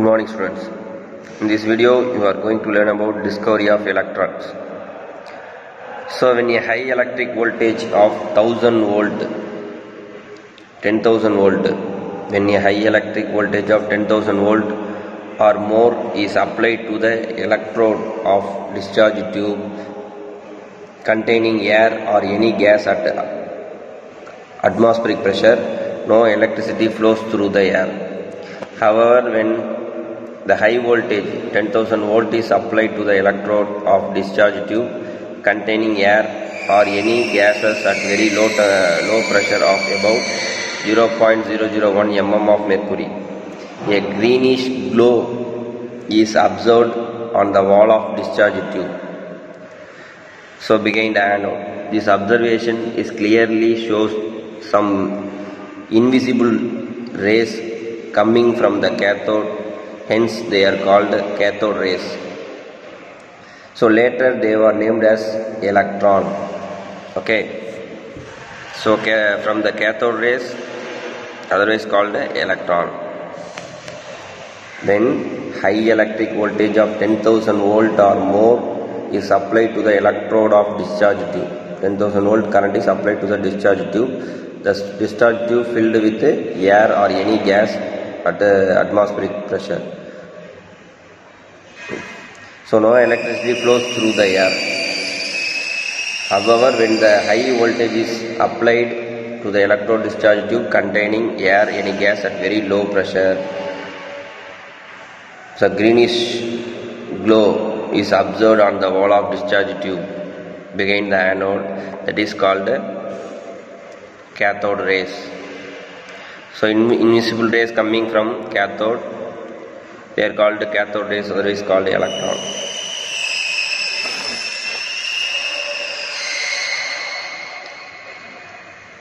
Good morning, students. In this video you are going to learn about discovery of electrons. So when a high electric voltage of 1000 volt 10,000 volt, when a high electric voltage of 10,000 volt or more is applied to the electrode of discharge tube containing air or any gas at atmospheric pressure, no electricity flows through the air. However, when the high voltage 10,000 volt is applied to the electrode of discharge tube containing air or any gases at very low pressure of about 0.001 mm of mercury, a greenish glow is observed on the wall of discharge tube. So behind the anode, this observation is clearly shows some invisible rays coming from the cathode, hence they are called cathode rays. So later they were named as electron. Okay, so from the cathode rays, otherwise called electron. When high electric voltage of 10,000 volt or more is applied to the electrode of discharge tube, 10,000 volt current is applied to the discharge tube. The discharge tube filled with air or any gas at the atmospheric pressure. So no electricity flows through the air. However, when the high voltage is applied to the electrode discharge tube containing air, any gas at very low pressure, so greenish glow is observed on the wall of discharge tube behind the anode, that is called cathode rays. So invisible rays coming from cathode, they are called cathode rays, otherwise called electron.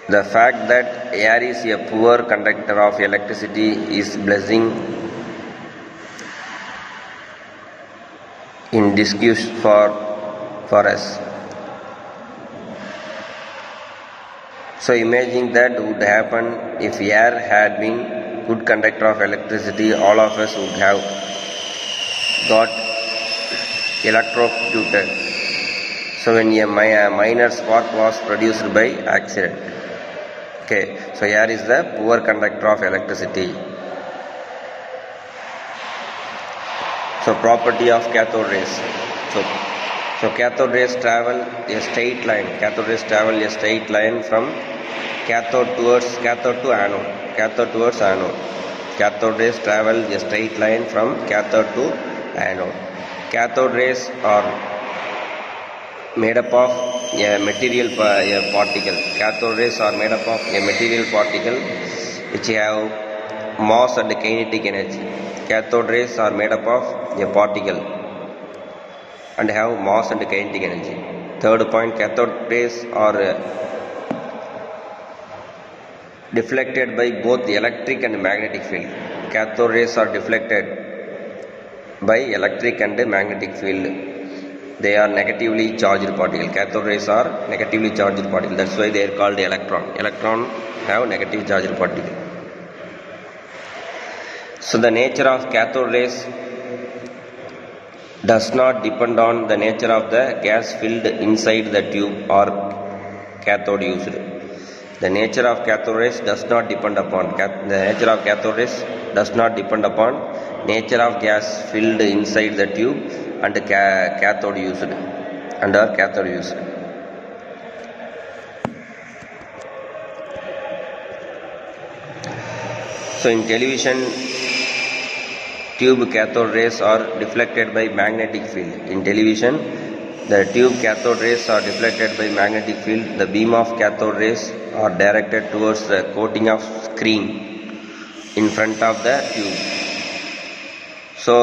The fact that air is a poor conductor of electricity is blessing in disguise for us. So imagine that would happen if air had been good conductor of electricity, all of us would have got electrocuted. So when a minor spark was produced by accident. Okay, so air is the poor conductor of electricity. So property of cathode rays. So cathode rays travel a straight line. Cathode rays travel a straight line from cathode to anode. Cathode towards anode. Cathode rays travel a straight line from cathode to anode. Cathode rays are made up of a material particle. Cathode rays are made up of a material particle which have mass and kinetic energy. Cathode rays are made up of a particle and have mass and kinetic energy. Third point, cathode rays are deflected by both electric and magnetic field. Cathode rays are deflected by electric and magnetic field. They are negatively charged particle. Cathode rays are negatively charged particle. That's why they are called electron. Electron have negative charged particle. So the nature of cathode rays does not depend on the nature of the gas filled inside the tube or cathode used. The nature of cathode rays does not depend upon nature of gas filled inside the tube and cathode used under cathode used. So in television tube cathode rays are deflected by magnetic field. In television, the tube cathode rays are deflected by magnetic field. The beam of cathode rays are directed towards the coating of screen in front of the tube. So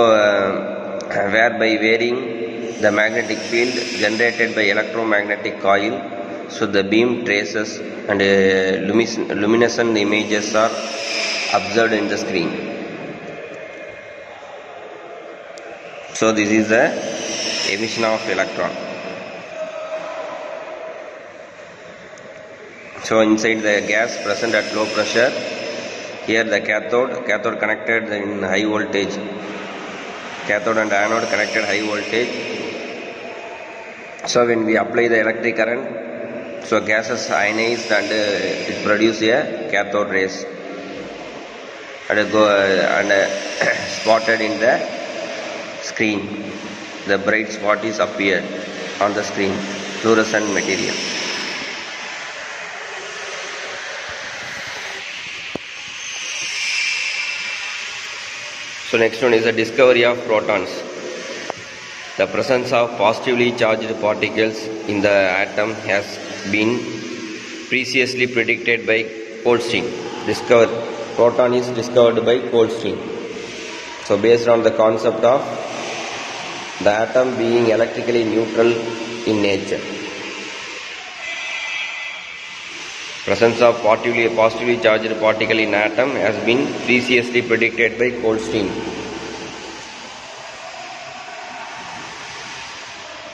whereby varying the magnetic field generated by electromagnetic coil, so the beam traces and luminescent images are observed in the screen. So this is the emission of electron. So inside the gas present at low pressure, here the cathode connected in high voltage cathode and anode connected high voltage. So when we apply the electric current, so gases ionized and it produces a cathode rays and spotted in the screen. The bright spot is appeared on the screen, fluorescent material. So next one is the discovery of protons. The presence of positively charged particles in the atom has been previously predicted by Goldstein. Proton is discovered by Goldstein. So based on the concept of the atom being electrically neutral in nature. Presence of positively charged particle in atom has been previously predicted by Goldstein.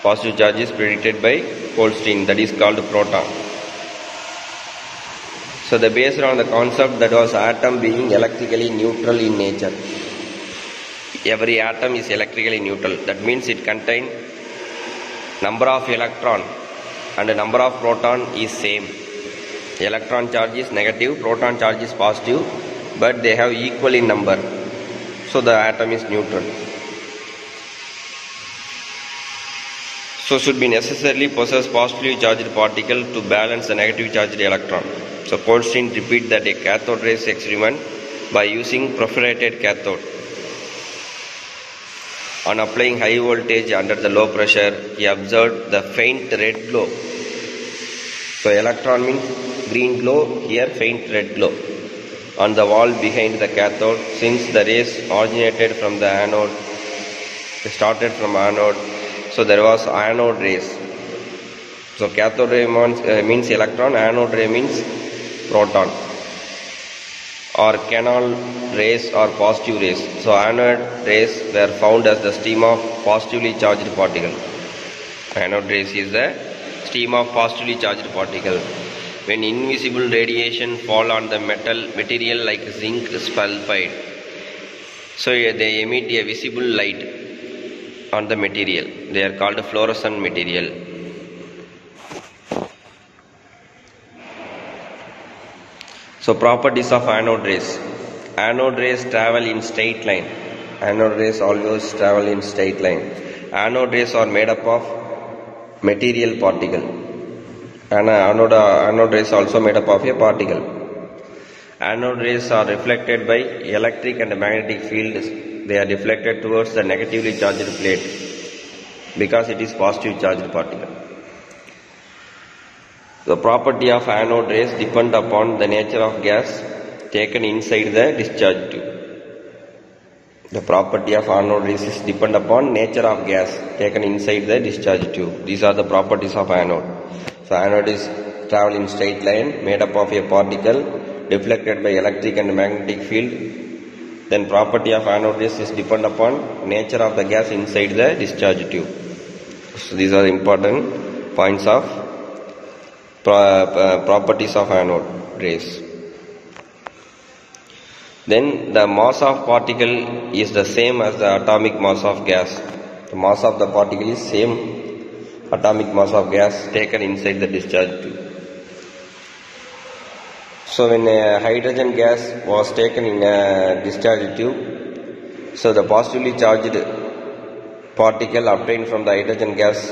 Positive charge is predicted by Goldstein, that is called proton. So the based on the concept that was atom being electrically neutral in nature. Every atom is electrically neutral. That means it contains number of electron and the number of proton is same. Electron charge is negative, proton charge is positive, but they have equal in number. So the atom is neutral. So should be necessarily possess positively charged particle to balance the negative charged electron. So Goldstein repeat that a cathode rays experiment by using perforated cathode. On applying high voltage under the low pressure, he observed the faint red glow. So electron means green glow, here faint red glow on the wall behind the cathode, since the rays originated from the anode, started from anode. So there was anode rays. So cathode ray means electron, anode ray means proton, or canal rays or positive rays. So anode rays were found as the stream of positively charged particle. Anode rays is the stream of positively charged particle. When invisible radiation fall on the material like zinc sulfide, so they emit a visible light on the material. They are called fluorescent material. So properties of anode rays. Anode rays travel in straight line. Anode rays always travel in straight line. Anode rays are made up of material particle. And anode rays also made up of a particle. Anode rays are reflected by electric and magnetic fields. They are deflected towards the negatively charged plate because it is positive charged particle. The property of anode rays depend upon the nature of gas taken inside the discharge tube. The property of anode rays is depend upon nature of gas taken inside the discharge tube. These are the properties of anode. So anode is travel in straight line, made up of a particle, deflected by electric and magnetic field. Then property of anode rays is depend upon nature of the gas inside the discharge tube. So these are important points of properties of anode rays. Then the mass of particle is the same as the atomic mass of gas. The mass of the particle is same atomic mass of gas taken inside the discharge tube. So when a hydrogen gas was taken in a discharge tube, so the positively charged particle obtained from the hydrogen gas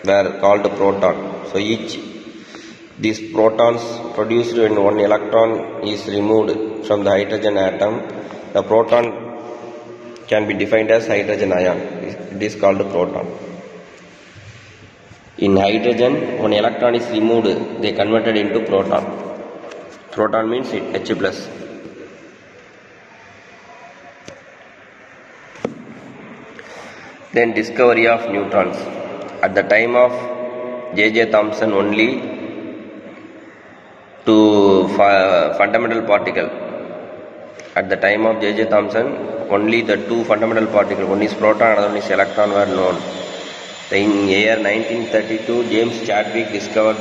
were called proton. So these protons produced when one electron is removed from the hydrogen atom, the proton can be defined as hydrogen ion. It is called proton. In hydrogen, one electron is removed, they converted into proton. Proton means H+. Then discovery of neutrons. At the time of J.J. Thomson, only two fundamental particle. At the time of J.J. Thomson, only the two fundamental particles, one is proton, another one is electron, were known. In year 1932, James Chadwick discovered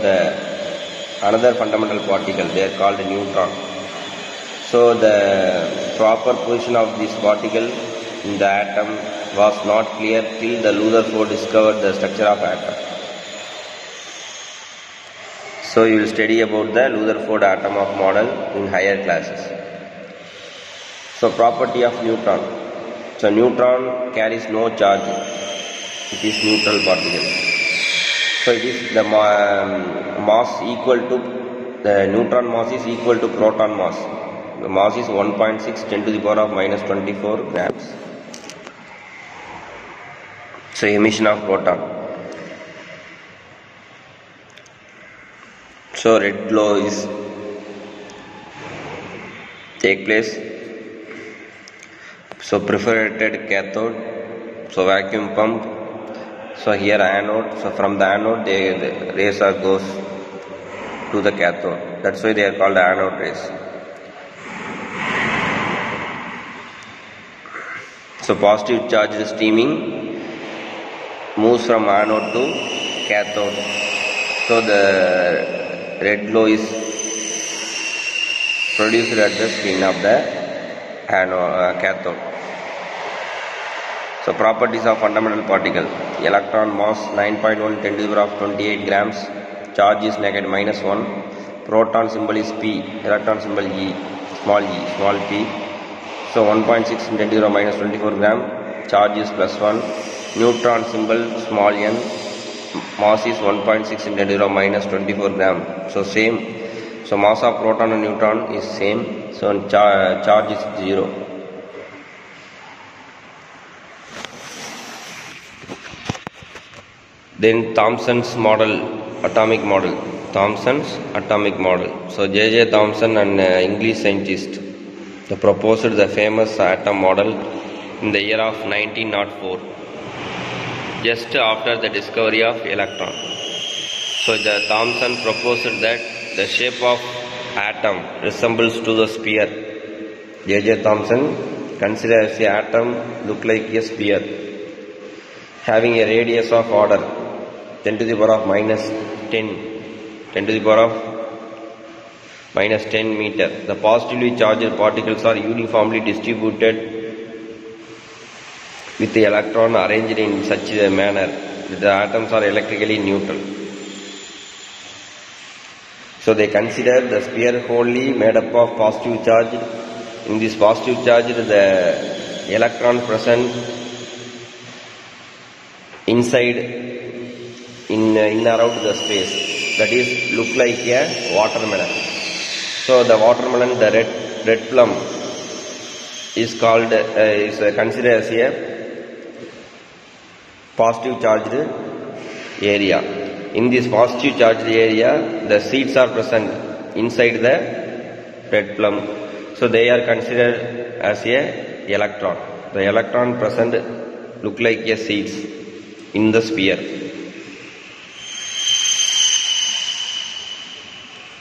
another fundamental particle. They are called neutron. So the proper position of this particle in the atom was not clear till the Rutherford discovered the structure of atom. So you will study about the Rutherford atom of model in higher classes. So property of neutron. So neutron carries no charge. It is neutral particle. So it is the mass equal to the neutron mass is equal to proton mass. The mass is 1.6 10 to the power of minus 24 grams. So emission of proton. So red glow is take place. So perforated cathode. So vacuum pump. So here anode. So from the anode the rays goes to the cathode. That's why they are called anode rays. So positive charged steaming moves from anode to cathode. So the red glow is produced at the skin of the cathode. So properties of fundamental particle. Electron mass 9.1 10 to the power of 28 grams. Charge is negative -1. Proton symbol is P. Electron symbol E, small p. So 1.6 10 to the power minus 24 gram. Charge is +1. Neutron symbol small n. Mass is 1.6 10 to the power minus 24 gram. So same. So mass of proton and neutron is same. So charge is 0. Then Thomson's model, atomic model. Thomson's atomic model. So J.J. Thomson, an English scientist, proposed the famous atom model in the year of 1904, just after the discovery of electron. So the Thomson proposed that the shape of atom resembles to the sphere. J.J. Thomson considers the atom look like a sphere, having a radius of order 10 to the power of minus 10 to the power of minus 10 meter. The positively charged particles are uniformly distributed with the electron arranged in such a manner that the atoms are electrically neutral. So they consider the sphere wholly made up of positive charge. In this positive charge, the electron present inside in around the space, that is look like a watermelon. So the watermelon, the red plum is called is considered as a positive charged area. In this positive charged area, the seeds are present inside the red plum. So they are considered as a electron. The electron present look like a seeds in the sphere.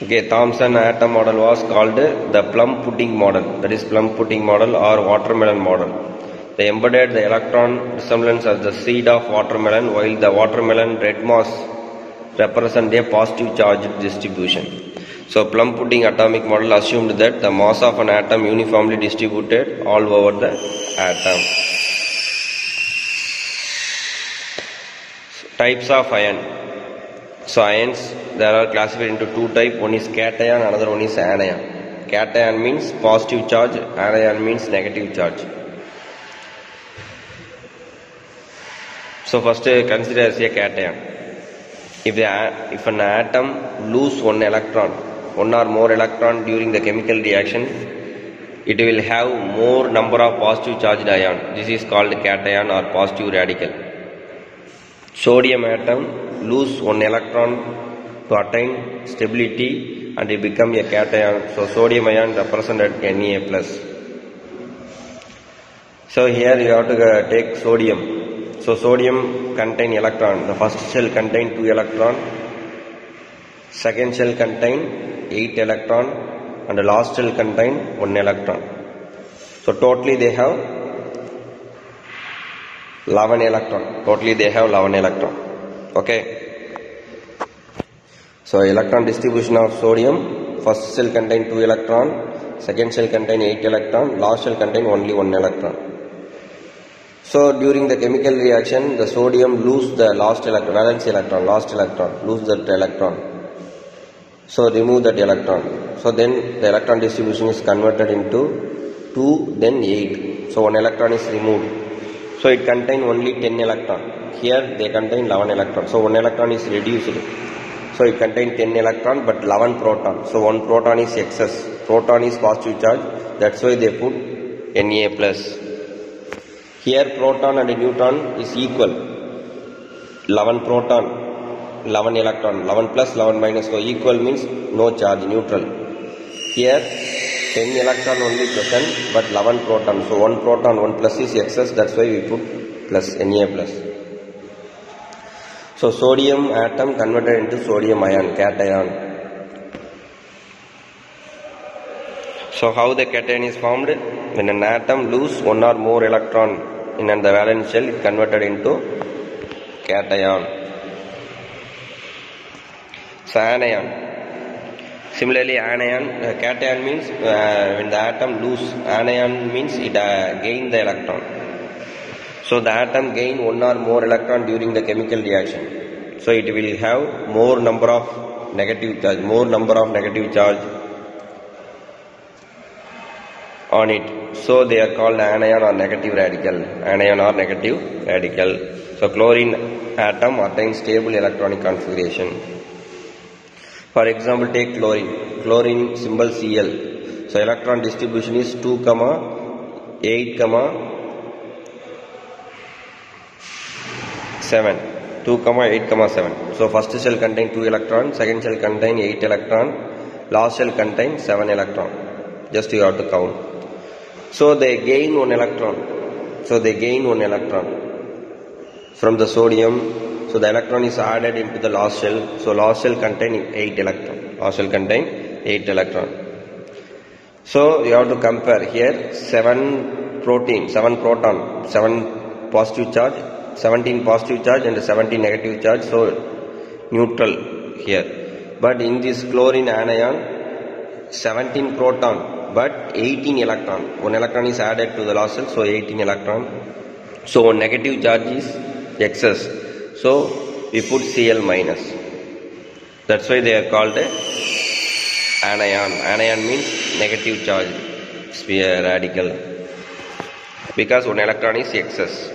Okay, Thomson atom model was called the plum pudding model. That is plum pudding model or watermelon model. They embodied the electron resemblance as the seed of watermelon, while the watermelon red mass represent a positive charge distribution. So plum pudding atomic model assumed that the mass of an atom uniformly distributed all over the atom. Types of ion. So ions, there are classified into two types. One is cation, another one is anion. Cation means positive charge, anion means negative charge. So first consider as a cation. If an atom lose one electron, one or more electron during the chemical reaction, it will have more number of positive charged ion. This is called cation or positive radical. Sodium atom lose one electron to attain stability and it become a cation. So sodium ion represented Na+. So here you have to take sodium. So sodium contain electron. The first shell contain 2 electron, second shell contain 8 electron, and the last shell contain 1 electron. So totally they have 11 electron. Totally they have 11 electron. Okay. So electron distribution of sodium, first shell contain 2 electron, second shell contain 8 electron, last shell contain only 1 electron. So during the chemical reaction, the sodium lose the lost electron, valence electron, lose that electron. So remove that electron. So then the electron distribution is converted into 2, then 8. So 1 electron is removed. So it contains only 10 electron. Here they contain 11 electron. So 1 electron is reduced. So it contains 10 electron but 11 proton. So 1 proton is excess. Proton is positive charge. That's why they put Na plus. Here proton and neutron is equal. 11 proton, 11 electron, 11 plus, 11 minus. So equal means no charge, neutral. Here 10 electron only present but 11 proton. So 1 proton, 1 plus is excess. That's why we put plus, Na plus. So sodium atom converted into sodium ion, cation. So how the cation is formed? When an atom loses 1 or more electron in the valence shell, it converted into cation. So anion. Similarly, anion, cation means when the atom loses, anion means it gain the electron. So the atom gain 1 or more electron during the chemical reaction. So it will have more number of negative charge, on it. So they are called anion or negative radical. So chlorine atom attains stable electronic configuration. For example, take chlorine. Chlorine symbol Cl. So electron distribution is 2, 8, 7. 2, 8, 7. So first shell contains 2 electrons, second shell contains 8 electrons, last shell contains 7 electrons. Just you have to count. So they gain 1 electron. From the sodium. So the electron is added into the last shell. So last shell contains 8 electrons. So you have to compare here 7 proton, 7 positive charge, 17 positive charge and 17 negative charge. So neutral here. But in this chlorine anion, 17 proton but 18 electron. 1 electron is added to the last cell, so 18 electron. So 1 negative charge is excess. So we put Cl minus. That's why they are called anion. Anion means negative charge sphere radical, because 1 electron is excess.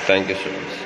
Thank you, students.